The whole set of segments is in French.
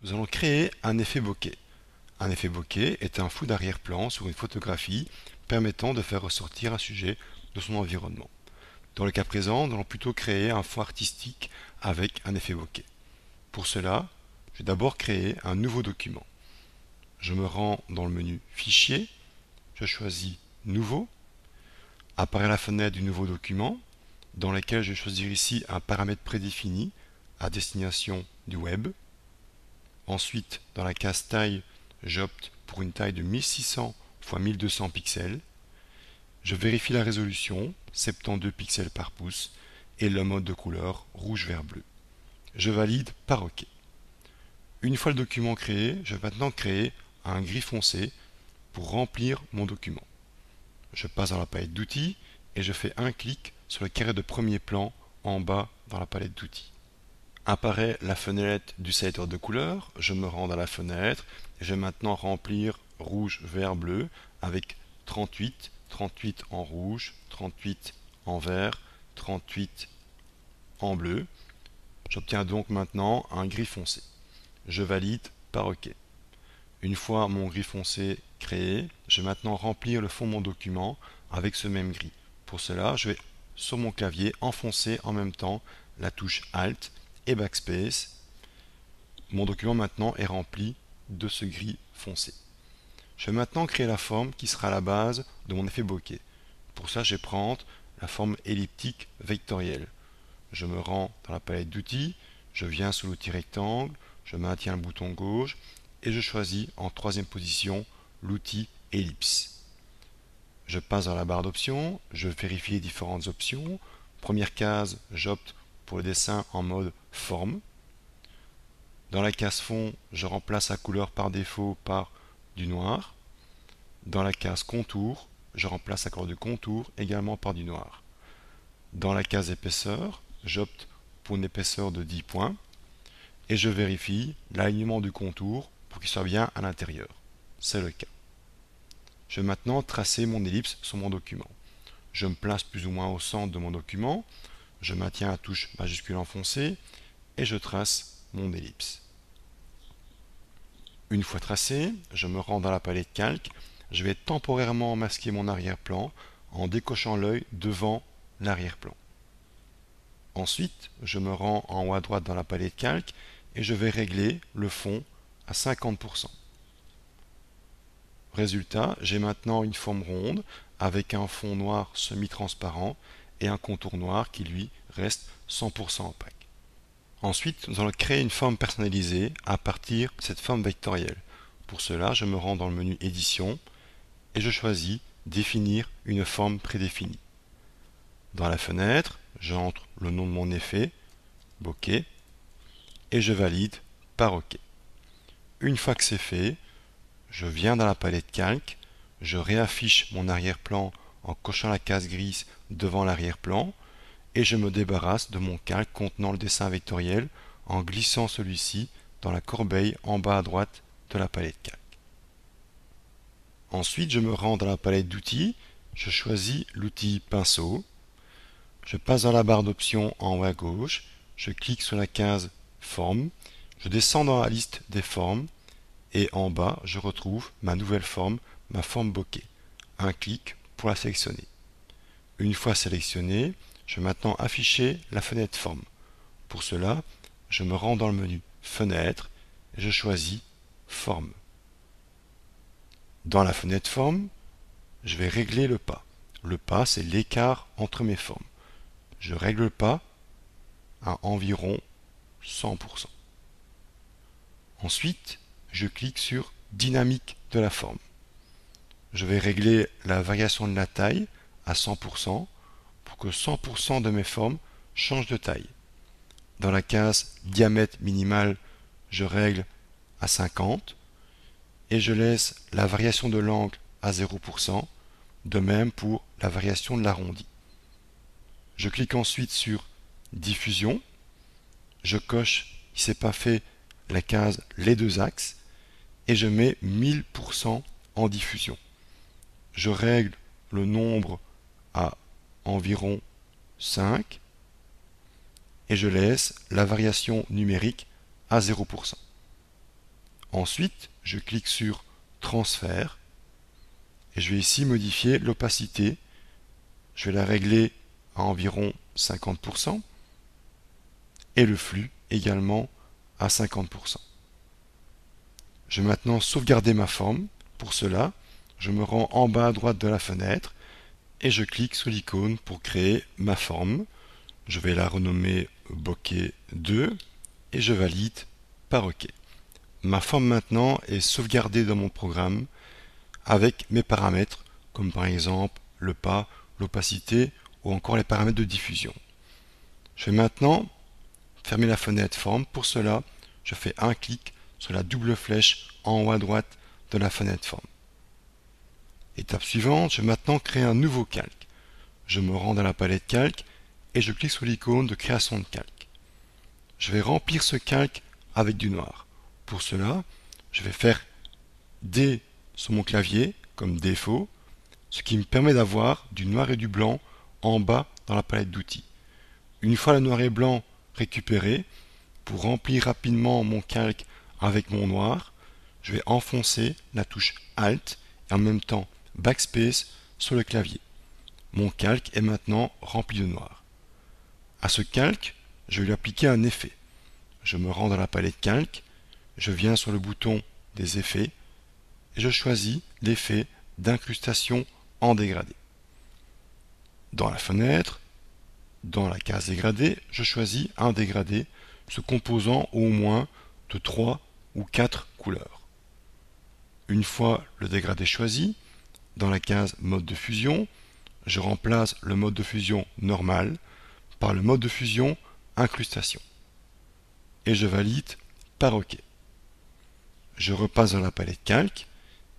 Nous allons créer un effet bokeh. Un effet bokeh est un flou d'arrière-plan sur une photographie permettant de faire ressortir un sujet de son environnement. Dans le cas présent, nous allons plutôt créer un fond artistique avec un effet bokeh. Pour cela, je vais d'abord créer un nouveau document. Je me rends dans le menu Fichier, je choisis Nouveau, apparaît la fenêtre du nouveau document, dans laquelle je vais choisir ici un paramètre prédéfini à destination du web. Ensuite, dans la case taille, j'opte pour une taille de 1600 x 1200 pixels. Je vérifie la résolution, 72 pixels par pouce, et le mode de couleur rouge, vert, bleu. Je valide par OK. Une fois le document créé, je vais maintenant créer un gris foncé pour remplir mon document. Je passe dans la palette d'outils et je fais un clic sur le carré de premier plan en bas dans la palette d'outils. Apparaît la fenêtre du sélecteur de couleurs, je me rends dans la fenêtre et je vais maintenant remplir rouge, vert, bleu avec 38, 38 en rouge, 38 en vert, 38 en bleu. J'obtiens donc maintenant un gris foncé. Je valide par OK. Une fois mon gris foncé créé, je vais maintenant remplir le fond de mon document avec ce même gris. Pour cela, je vais sur mon clavier enfoncer en même temps la touche Alt et Backspace. Mon document maintenant est rempli de ce gris foncé. Je vais maintenant créer la forme qui sera la base de mon effet bokeh. Pour ça, je vais prendre la forme elliptique vectorielle. Je me rends dans la palette d'outils, je viens sous l'outil rectangle, je maintiens le bouton gauche et je choisis en troisième position l'outil ellipse. Je passe dans la barre d'options, je vérifie les différentes options. Première case, j'opte pour le dessin en mode forme. Dans la case fond, je remplace la couleur par défaut par du noir. Dans la case contour, je remplace la couleur de contour également par du noir. Dans la case épaisseur, j'opte pour une épaisseur de 10 points et je vérifie l'alignement du contour pour qu'il soit bien à l'intérieur. C'est le cas. Je vais maintenant tracer mon ellipse sur mon document. Je me place plus ou moins au centre de mon document, je maintiens la touche majuscule enfoncée et je trace mon ellipse. Une fois tracé, je me rends dans la palette calque, je vais temporairement masquer mon arrière-plan en décochant l'œil devant l'arrière-plan. Ensuite, je me rends en haut à droite dans la palette calque et je vais régler le fond à 50%. Résultat, j'ai maintenant une forme ronde avec un fond noir semi-transparent et un contour noir qui lui reste 100% opaque. Ensuite, nous allons créer une forme personnalisée à partir de cette forme vectorielle. Pour cela, je me rends dans le menu Édition et je choisis Définir une forme prédéfinie. Dans la fenêtre, j'entre le nom de mon effet, bokeh, et je valide par OK. Une fois que c'est fait, je viens dans la palette calque, je réaffiche mon arrière-plan en cochant la case grise devant l'arrière-plan et je me débarrasse de mon calque contenant le dessin vectoriel en glissant celui-ci dans la corbeille en bas à droite de la palette calque. Ensuite, je me rends dans la palette d'outils, je choisis l'outil pinceau, je passe dans la barre d'options en haut à gauche, je clique sur la case forme, je descends dans la liste des formes et en bas, je retrouve ma nouvelle forme, ma forme bokeh. Un clic pour la sélectionner. Une fois sélectionnée, je vais maintenant afficher la fenêtre forme. Pour cela, je me rends dans le menu Fenêtre et je choisis Forme. Dans la fenêtre forme, je vais régler le pas. Le pas, c'est l'écart entre mes formes. Je règle le pas à environ 100%. Ensuite, je clique sur Dynamique de la forme. Je vais régler la variation de la taille à 100% pour que 100% de mes formes changent de taille. Dans la case Diamètre minimal, je règle à 50 et je laisse la variation de l'angle à 0%, de même pour la variation de l'arrondi. Je clique ensuite sur Diffusion, je coche, si ce n'est pas fait, la case Les deux axes et je mets 1000% en diffusion. Je règle le nombre à environ 5 et je laisse la variation numérique à 0%. Ensuite, je clique sur Transfert et je vais ici modifier l'opacité. Je vais la régler à environ 50% et le flux également à 50%. Je vais maintenant sauvegarder ma forme. Pour cela, je me rends en bas à droite de la fenêtre et je clique sur l'icône pour créer ma forme. Je vais la renommer bokeh 2 et je valide par OK. Ma forme maintenant est sauvegardée dans mon programme avec mes paramètres, comme par exemple le pas, l'opacité ou encore les paramètres de diffusion. Je vais maintenant fermer la fenêtre forme. Pour cela, je fais un clic sur la double flèche en haut à droite de la fenêtre forme. Étape suivante, je vais maintenant créer un nouveau calque. Je me rends dans la palette calque et je clique sur l'icône de création de calque. Je vais remplir ce calque avec du noir. Pour cela, je vais faire D sur mon clavier comme défaut, ce qui me permet d'avoir du noir et du blanc en bas dans la palette d'outils. Une fois le noir et blanc récupéré, pour remplir rapidement mon calque avec mon noir, je vais enfoncer la touche Alt et en même temps Backspace sur le clavier. Mon calque est maintenant rempli de noir. À ce calque, je vais lui appliquer un effet. Je me rends dans la palette calque, je viens sur le bouton des effets et je choisis l'effet d'incrustation en dégradé. Dans la fenêtre, dans la case dégradé, je choisis un dégradé se composant au moins de 3 ou 4 couleurs. Une fois le dégradé choisi, dans la case mode de fusion, je remplace le mode de fusion normal par le mode de fusion incrustation. Et je valide par OK. Je repasse dans la palette calque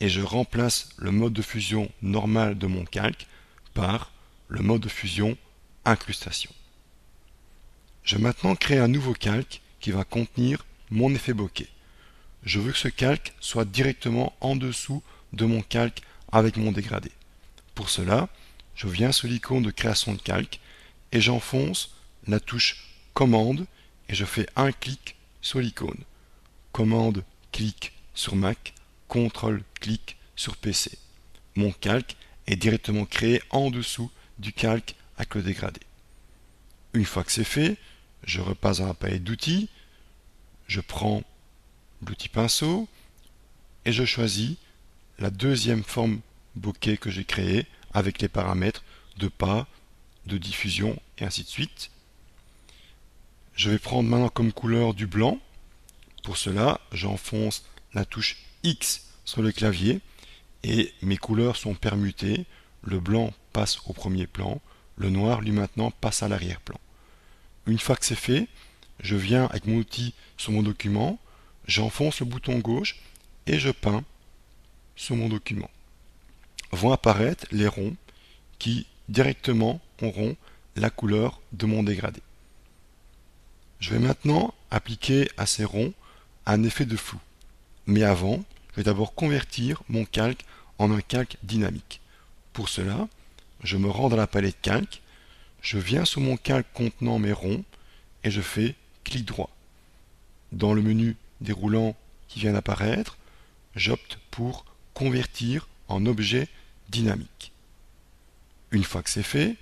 et je remplace le mode de fusion normal de mon calque par le mode de fusion incrustation. Je vais maintenant créer un nouveau calque qui va contenir mon effet bokeh. Je veux que ce calque soit directement en dessous de mon calque avec mon dégradé. Pour cela, je viens sur l'icône de création de calque et j'enfonce la touche commande et je fais un clic sur l'icône. Commande clic sur Mac, contrôle clic sur PC. Mon calque est directement créé en dessous du calque avec le dégradé. Une fois que c'est fait, je repasse dans la palette d'outils, je prends l'outil pinceau et je choisis la deuxième forme bokeh que j'ai créée avec les paramètres de pas, de diffusion et ainsi de suite. Je vais prendre maintenant comme couleur du blanc. Pour cela, j'enfonce la touche X sur le clavier et mes couleurs sont permutées. Le blanc passe au premier plan, le noir lui maintenant passe à l'arrière-plan. Une fois que c'est fait, je viens avec mon outil sur mon document, j'enfonce le bouton gauche et je peins sur mon document. Vont apparaître les ronds qui directement auront la couleur de mon dégradé. Je vais maintenant appliquer à ces ronds un effet de flou. Mais avant, je vais d'abord convertir mon calque en un calque dynamique. Pour cela, je me rends dans la palette calque, je viens sur mon calque contenant mes ronds et je fais clic droit. Dans le menu déroulant qui vient d'apparaître, j'opte pour convertir en objet dynamique. Une fois que c'est fait,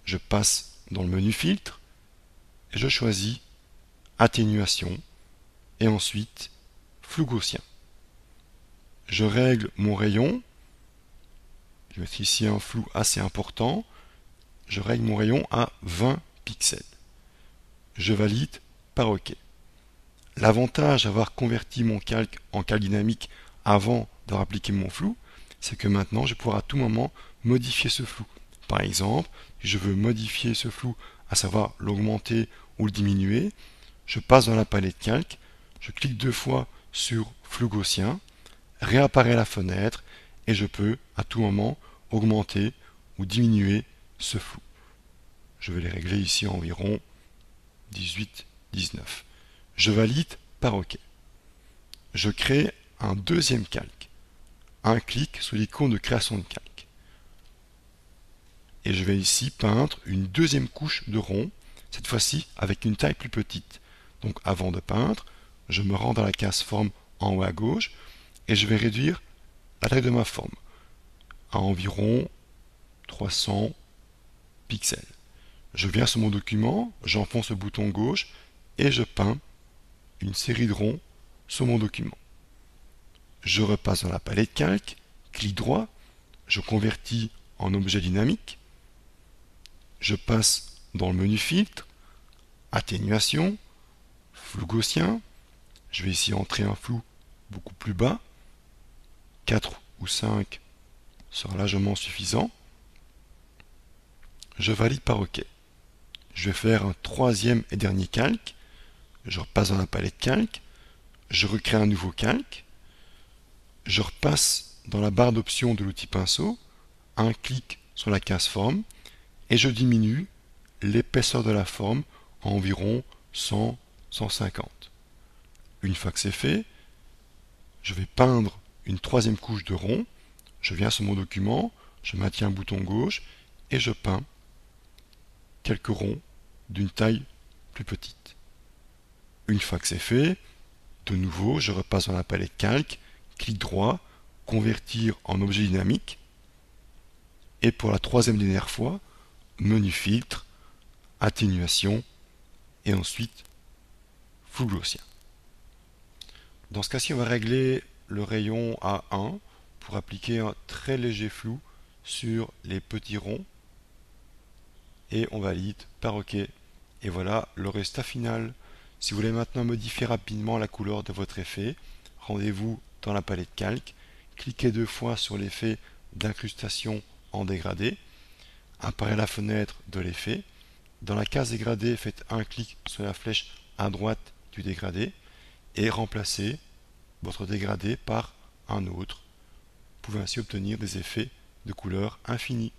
je passe dans le menu filtre et je choisis atténuation et ensuite flou gaussien. Je règle mon rayon, je vais mettre ici un flou assez important, je règle mon rayon à 20 pixels. Je valide par OK. L'avantage d'avoir converti mon calque en calque dynamique avant d'avoir appliqué mon flou, c'est que maintenant je pourrai à tout moment modifier ce flou. Par exemple, si je veux modifier ce flou, à savoir l'augmenter ou le diminuer, je passe dans la palette calque, je clique deux fois sur flou gaussien, réapparaît la fenêtre et je peux à tout moment augmenter ou diminuer ce flou. Je vais les régler ici à environ 18, 19. Je valide par OK. Je crée un deuxième calque. Un clic sur l'icône de création de calque. Et je vais ici peindre une deuxième couche de rond, cette fois-ci avec une taille plus petite. Donc avant de peindre, je me rends dans la case forme en haut à gauche et je vais réduire la taille de ma forme à environ 300 pixels. Je viens sur mon document, j'enfonce le bouton gauche et je peins une série de ronds sur mon document. Je repasse dans la palette calque, clic droit, je convertis en objet dynamique, je passe dans le menu filtre, atténuation, flou gaussien, je vais ici entrer un flou beaucoup plus bas, 4 ou 5 sera largement suffisant. Je valide par OK. Je vais faire un troisième et dernier calque, je repasse dans la palette calque, je recrée un nouveau calque, je repasse dans la barre d'options de l'outil pinceau, un clic sur la case forme et je diminue l'épaisseur de la forme à environ 100-150. Une fois que c'est fait, je vais peindre une troisième couche de rond. Je viens sur mon document, je maintiens un bouton gauche et je peins quelques ronds d'une taille plus petite. Une fois que c'est fait, de nouveau, je repasse dans la palette calque, clic droit, convertir en objet dynamique. Et pour la troisième dernière fois, menu filtre, atténuation et ensuite flou gaussien. Dans ce cas-ci, on va régler le rayon à 1 pour appliquer un très léger flou sur les petits ronds. Et on valide par OK. Et voilà le résultat final. Si vous voulez maintenant modifier rapidement la couleur de votre effet, rendez-vous dans la palette calque, cliquez deux fois sur l'effet d'incrustation en dégradé, apparaît la fenêtre de l'effet. Dans la case dégradé, faites un clic sur la flèche à droite du dégradé et remplacez votre dégradé par un autre. Vous pouvez ainsi obtenir des effets de couleur infinie.